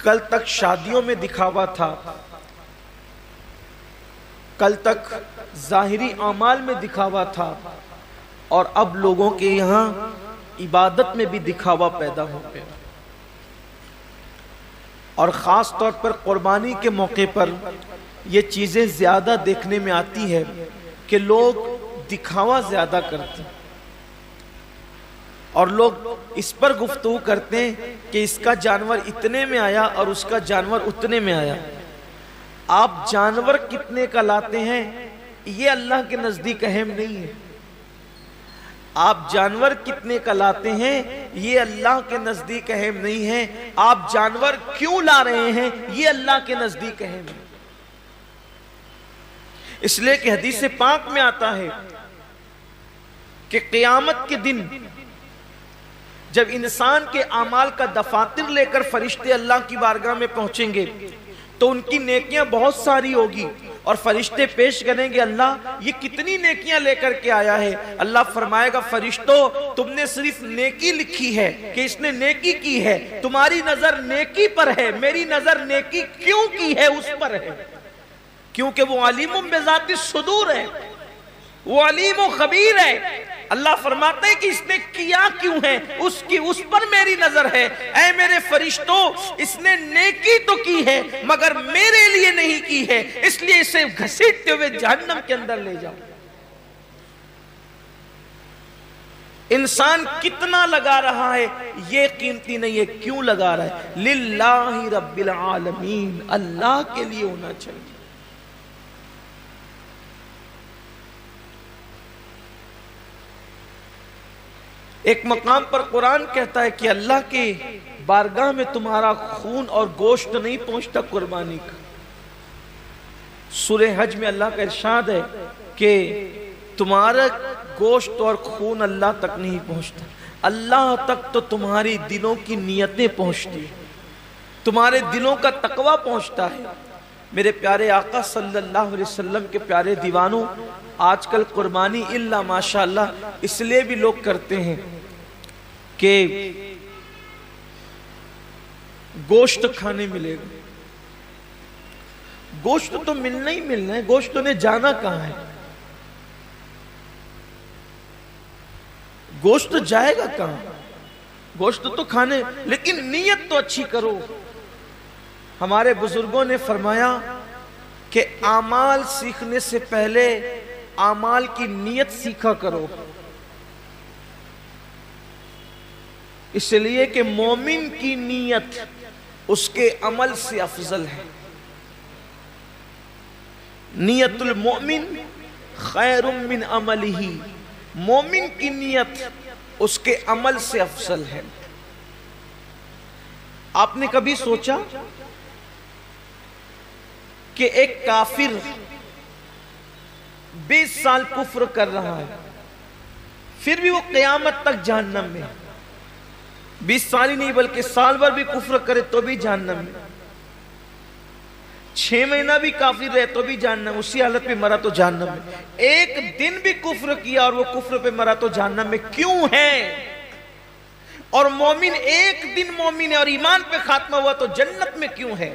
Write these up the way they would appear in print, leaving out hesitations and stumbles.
کل تک شادیوں میں دکھاوا تھا، کل تک ظاہری اعمال میں دکھاوا تھا، اور اب لوگوں کے یہاں عبادت میں بھی دکھاوا پیدا ہو گیا۔ اور خاص طور پر قربانی کے موقع پر یہ چیزیں زیادہ دیکھنے میں آتی ہے کہ لوگ دکھاوا زیادہ کرتے ہیں، اور لوگ اس پر گفتگو کرتے ہیں کہ اس کا جانور اتنے میں آیا اور اس کا جانور اتنے میں آیا۔ آپ جانور کتنے کا لاتے ہیں یہ اللہ کے نزدیک اہم نہیں ہے، آپ جانور کتنے کا لاتے ہیں یہ اللہ کے نزدیک اہم نہیں ہے، آپ جانور کیوں لا رہے ہیں یہ اللہ کے نزدیک اہم ہے۔ اس لیے کہ حدیث پاک میں آتا ہے کہ قیامت کے دن جب انسان کے اعمال کا دفاتر لے کر فرشتے اللہ کی بارگاہ میں پہنچیں گے تو ان کی نیکیاں بہت ساری ہوگی، اور فرشتے پیش کریں گے اللہ یہ کتنی نیکیاں لے کر کے آیا ہے؟ اللہ فرمائے گا فرشتوں تم نے صرف نیکی لکھی ہے کہ اس نے نیکی کی ہے، تمہاری نظر نیکی پر ہے، میری نظر نیکی کیوں کی ہے اس پر ہے، کیونکہ وہ علیم بذات الصدور ہے، وہ علیم و خبیر ہے۔ اللہ فرماتے ہیں کہ اس نے کیا کیوں ہے، اس پر میری نظر ہے۔ اے میرے فرشتوں اس نے نیکی تو کی ہے مگر میرے لیے نہیں کی ہے، اس لیے اسے گھسیٹتے ہوئے جہنم کے اندر لے جاؤ۔ انسان کتنا لگا رہا ہے یہ قیمتی نہیں ہے، کیوں لگا رہا ہے؟ للہ رب العالمین، اللہ کے لیے ہونا چاہیے۔ ایک مقام پر قرآن کہتا ہے کہ اللہ کے بارگاہ میں تمہارا خون اور گوشت نہیں پہنچتا قربانی کا۔ سورہ حج میں اللہ کا ارشاد ہے کہ تمہارا گوشت اور خون اللہ تک نہیں پہنچتا، اللہ تک تو تمہاری دلوں کی نیتیں پہنچتی ہیں، تمہارے دلوں کا تقوی پہنچتا ہے۔ میرے پیارے آقا صلی اللہ علیہ وسلم کے پیارے دیوانوں، آج کل قربانی اللہ ماشاءاللہ اس لیے بھی لوگ کرتے ہیں کہ گوشت کھانے ملے گا۔ گوشت تو ملنا ہی ملنا ہے، گوشت نے جانا کہاں ہے؟ گوشت جائے گا کہاں؟ گوشت تو کھانے، لیکن نیت تو اچھی کرو۔ ہمارے بزرگوں نے فرمایا کہ اعمال سیکھنے سے پہلے اعمال کی نیت سیکھا کرو، اس لیے کہ مومن کی نیت اس کے عمل سے افضل ہے۔ نیت المؤمن خیر من عملہ، مومن کی نیت اس کے عمل سے افضل ہے۔ آپ نے کبھی سوچا کہ ایک کافر 20 سال کفر کر رہا ہے پھر بھی وہ قیامت تک جہنم میں، 20 سال ہی نہیں بلکہ سال بھر بھی کفر کرے تو بھی جہنم میں، 6 مہینہ بھی کافر رہے تو بھی جہنم، اسی حالت پہ مرا تو جہنم میں، ایک دن بھی کفر کیا اور وہ کفر پہ مرا تو جہنم میں کیوں ہے؟ اور مومن ایک دن مومن ہے اور ایمان پہ خاتمہ ہوا تو جنت میں کیوں ہے؟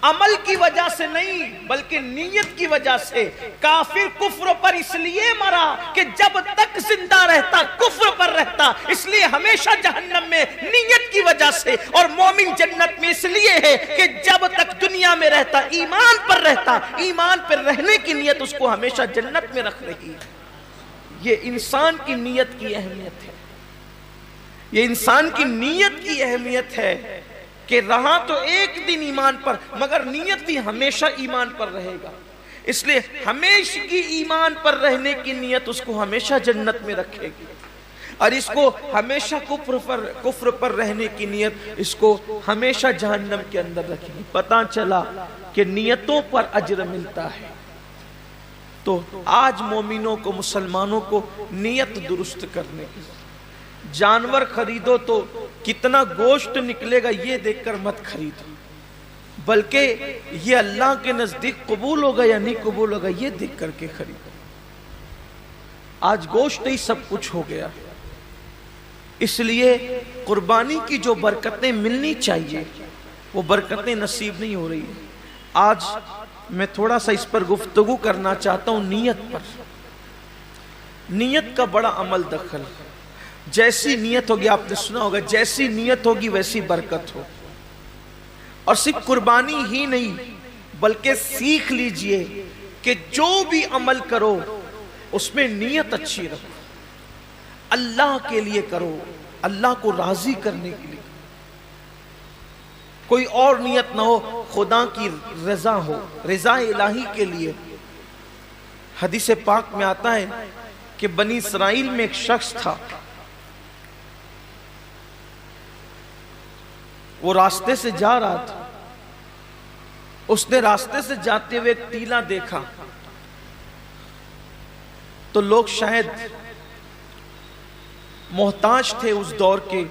عمل کی وجہ سے نہیں بلکہ نیت کی وجہ سے۔ کافر کفر پر اس لیے مرا کہ جب تک زندہ رہتا کفر پر رہتا، اس لیے ہمیشہ جہنم میں نیت کی وجہ سے، اور مومن جنت میں اس لیے ہے کہ جب تک دنیا میں رہتا ایمان پر رہتا، ایمان پر رہنے کی نیت اس کو ہمیشہ جنت میں رکھ رہی ہے۔ یہ انسان کی نیت کی اہمیت ہے، یہ انسان کی نیت کی اہمیت ہے کہ رہا تو ایک دن ایمان پر مگر نیت بھی ہمیشہ ایمان پر رہے گا، اس لیے ہمیشہ کی ایمان پر رہنے کی نیت اس کو ہمیشہ جنت میں رکھے گی، اور اس کو ہمیشہ کفر پر رہنے کی نیت اس کو ہمیشہ جہنم کے اندر رکھے گی۔ پتہ چلا کہ نیتوں پر اجر ملتا ہے۔ تو آج مومنوں کو، مسلمانوں کو نیت درست کرنے کی، جانور خریدو تو کتنا گوشت نکلے گا یہ دیکھ کر مت خریدو، بلکہ یہ اللہ کے نزدیک قبول ہوگا یا نہیں قبول ہوگا یہ دیکھ کر کے خریدو۔ آج گوشت ہی سب کچھ ہو گیا، اس لیے قربانی کی جو برکتیں ملنی چاہیے وہ برکتیں نصیب نہیں ہو رہی ہیں۔ آج میں تھوڑا سا اس پر گفتگو کرنا چاہتا ہوں، نیت پر۔ نیت کا بڑا عمل دخل، جیسی نیت ہوگی، آپ نے سنا ہوگا جیسی نیت ہوگی ویسی برکت ہو۔ اور صرف قربانی ہی نہیں بلکہ سیکھ لیجئے کہ جو بھی عمل کرو اس میں نیت اچھی رکھو، اللہ کے لیے کرو، اللہ کو راضی کرنے کے لیے، کوئی اور نیت نہ ہو، خدا کی رضا ہو، رضا الہی کے لیے۔ حدیث پاک میں آتا ہے کہ بنی اسرائیل میں ایک شخص تھا، وہ راستے سے جا رہا تھا، اس نے راستے سے جاتے ہوئے ایک ٹیلا دیکھا، تو لوگ شاید محتاج تھے اس دور کے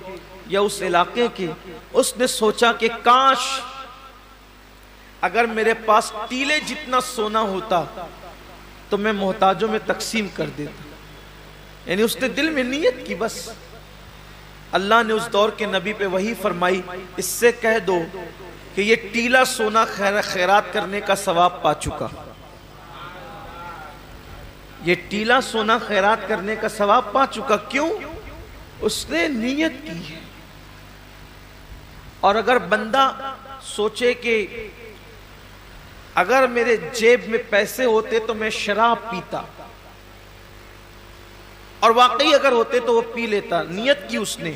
یا اس علاقے کے، اس نے سوچا کہ کاش اگر میرے پاس ٹیلے جتنا سونا ہوتا تو میں محتاجوں میں تقسیم کر دیتا۔ یعنی اس نے دل میں نیت کی، بس اللہ نے اس دور کے نبی پہ وحی فرمائی، اس سے کہہ دو کہ یہ ٹیلا سونا خیرات کرنے کا ثواب پا چکا، یہ ٹیلا سونا خیرات کرنے کا ثواب پا چکا۔ کیوں؟ اس نے نیت کی ہے۔ اور اگر بندہ سوچے کہ اگر میرے جیب میں پیسے ہوتے تو میں شراب پیتا، اور واقعی اگر ہوتے تو وہ پی لیتا، نیت کی اس نے،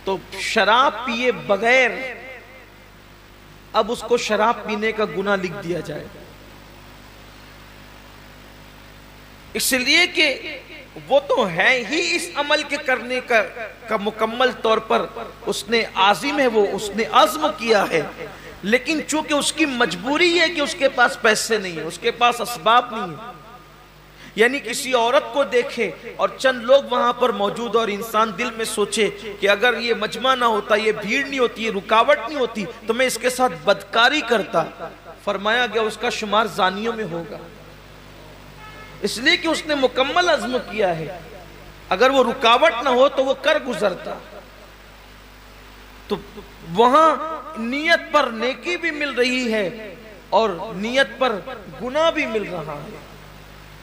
تو شراب پیے بغیر اب اس کو شراب پینے کا گناہ لکھ دیا جائے، اس لیے کہ وہ تو ہے ہی اس عمل کے کرنے کا مکمل طور پر اس نے عازم ہے، وہ اس نے عزم کیا ہے، لیکن چونکہ اس کی مجبوری ہے کہ اس کے پاس پیسے نہیں ہیں، اس کے پاس اسباب نہیں ہیں، یعنی کسی عورت کو دیکھے اور چند لوگ وہاں پر موجود اور انسان دل میں سوچے کہ اگر یہ مجمع نہ ہوتا، یہ بھیڑ نہیں ہوتی، یہ رکاوٹ نہیں ہوتی تو میں اس کے ساتھ بدکاری کرتا، فرمایا گیا اس کا شمار زانیوں میں ہوگا، اس لیے کہ اس نے مکمل عزم کیا ہے۔ اگر وہ رکاوٹ نہ ہو تو وہ کر گزرتا۔ تو وہاں نیت پر نیکی بھی مل رہی ہے اور نیت پر گناہ بھی مل رہا ہے،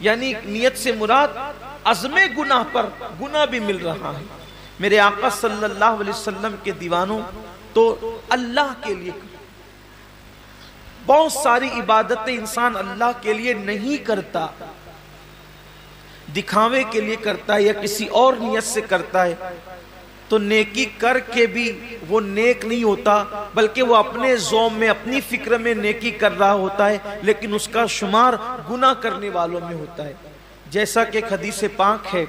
یعنی نیت سے مراد عزم گناہ پر گناہ بھی مل رہا ہے۔ میرے آقا صلی اللہ علیہ وسلم کے دیوانوں، تو اللہ کے لیے بہت ساری عبادتیں انسان اللہ کے لیے نہیں کرتا، دکھاوے کے لیے کرتا ہے یا کسی اور نیت سے کرتا ہے، تو نیکی کر کے بھی وہ نیک نہیں ہوتا، بلکہ وہ اپنے ذوم میں اپنی فکر میں نیکی کر رہا ہوتا ہے، لیکن اس کا شمار گناہ کرنے والوں میں ہوتا ہے۔ جیسا کہ ایک حدیث پاک ہے،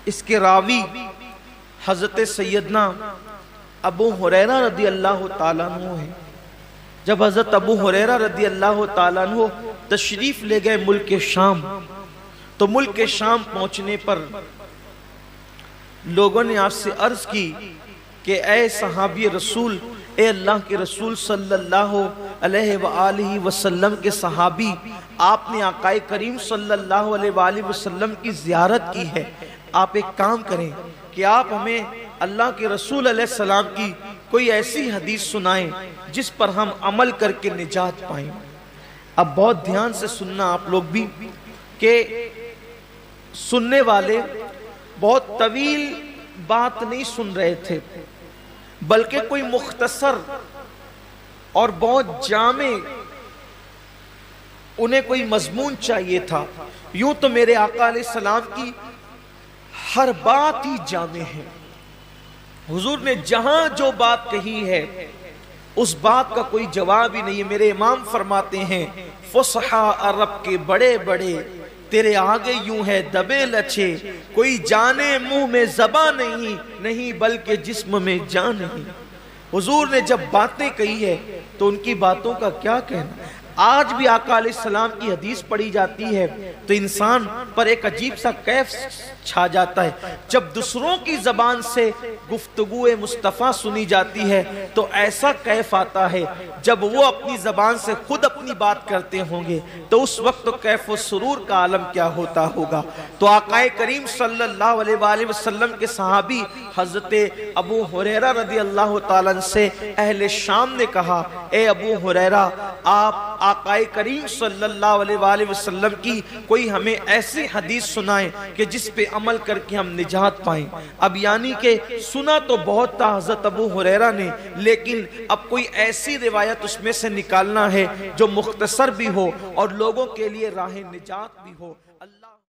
اس کے راوی حضرت سیدنا ابو ہریرہ رضی اللہ تعالیٰ عنہ ہے۔ جب حضرت ابو ہریرہ رضی اللہ تعالیٰ عنہ تشریف لے گئے ملک شام، تو ملک شام پہنچنے پر لوگوں نے آپ سے عرض کی کہ اے صحابی رسول، اے اللہ کے رسول صلی اللہ علیہ وآلہ وسلم کے صحابی، آپ نے آقا کریم صلی اللہ علیہ وآلہ وسلم کی زیارت کی ہے، آپ ایک کام کریں کہ آپ ہمیں اللہ کے رسول علیہ السلام کی کوئی ایسی حدیث سنائیں جس پر ہم عمل کر کے نجات پائیں۔ اب بہت دھیان سے سننا آپ لوگ بھی، کہ سننے والے بہت طویل بات نہیں سن رہے تھے، بلکہ کوئی مختصر اور بہت جامع انہیں کوئی مضمون چاہیے تھا۔ یوں تو میرے آقا علیہ السلام کی ہر بات ہی جامع ہے، حضور نے جہاں جو بات کہی ہے اس بات کا کوئی جواب ہی نہیں ہے۔ میرے امام فرماتے ہیں، فصحا عرب کے بڑے بڑے تیرے آگے یوں ہے دبے لچے، کوئی جانے منہ میں زباں نہیں بلکہ جسم میں جان نہیں۔ حضور نے جب باتیں کہی ہے تو ان کی باتوں کا کیا کہنا، آج بھی آقا علیہ السلام کی حدیث پڑھی جاتی ہے تو انسان پر ایک عجیب سا کیف چھا جاتا ہے. جب دوسروں کی زبان سے گفتگو مصطفیٰ سنی جاتی ہے تو ایسا کیف آتا ہے. جب وہ اپنی زبان سے خود اپنی بات کرتے ہوں گے تو اس وقت تو کیف و سرور کا عالم کیا ہوتا ہوگا. تو آقا کریم صلی اللہ علیہ وآلہ وسلم کے صحابی حضرت ابو ہریرہ رضی اللہ تعالیٰ سے اہل شام نے کہا اے ابو ہریرہ آپ آقا کریم صلی اللہ علیہ وآلہ وسلم کی کوئی ہمیں ایسی حدیث سنائیں کہ جس پہ عمل کر کے ہم نجات پائیں. اب یعنی کہ سنا تو بہت تھا حضرت ابو ہریرہ نے لیکن اب کوئی ایسی روایت اس میں سے نکالنا ہے جو مختصر بھی ہو اور لوگوں کے لیے راہ نجات بھی ہو.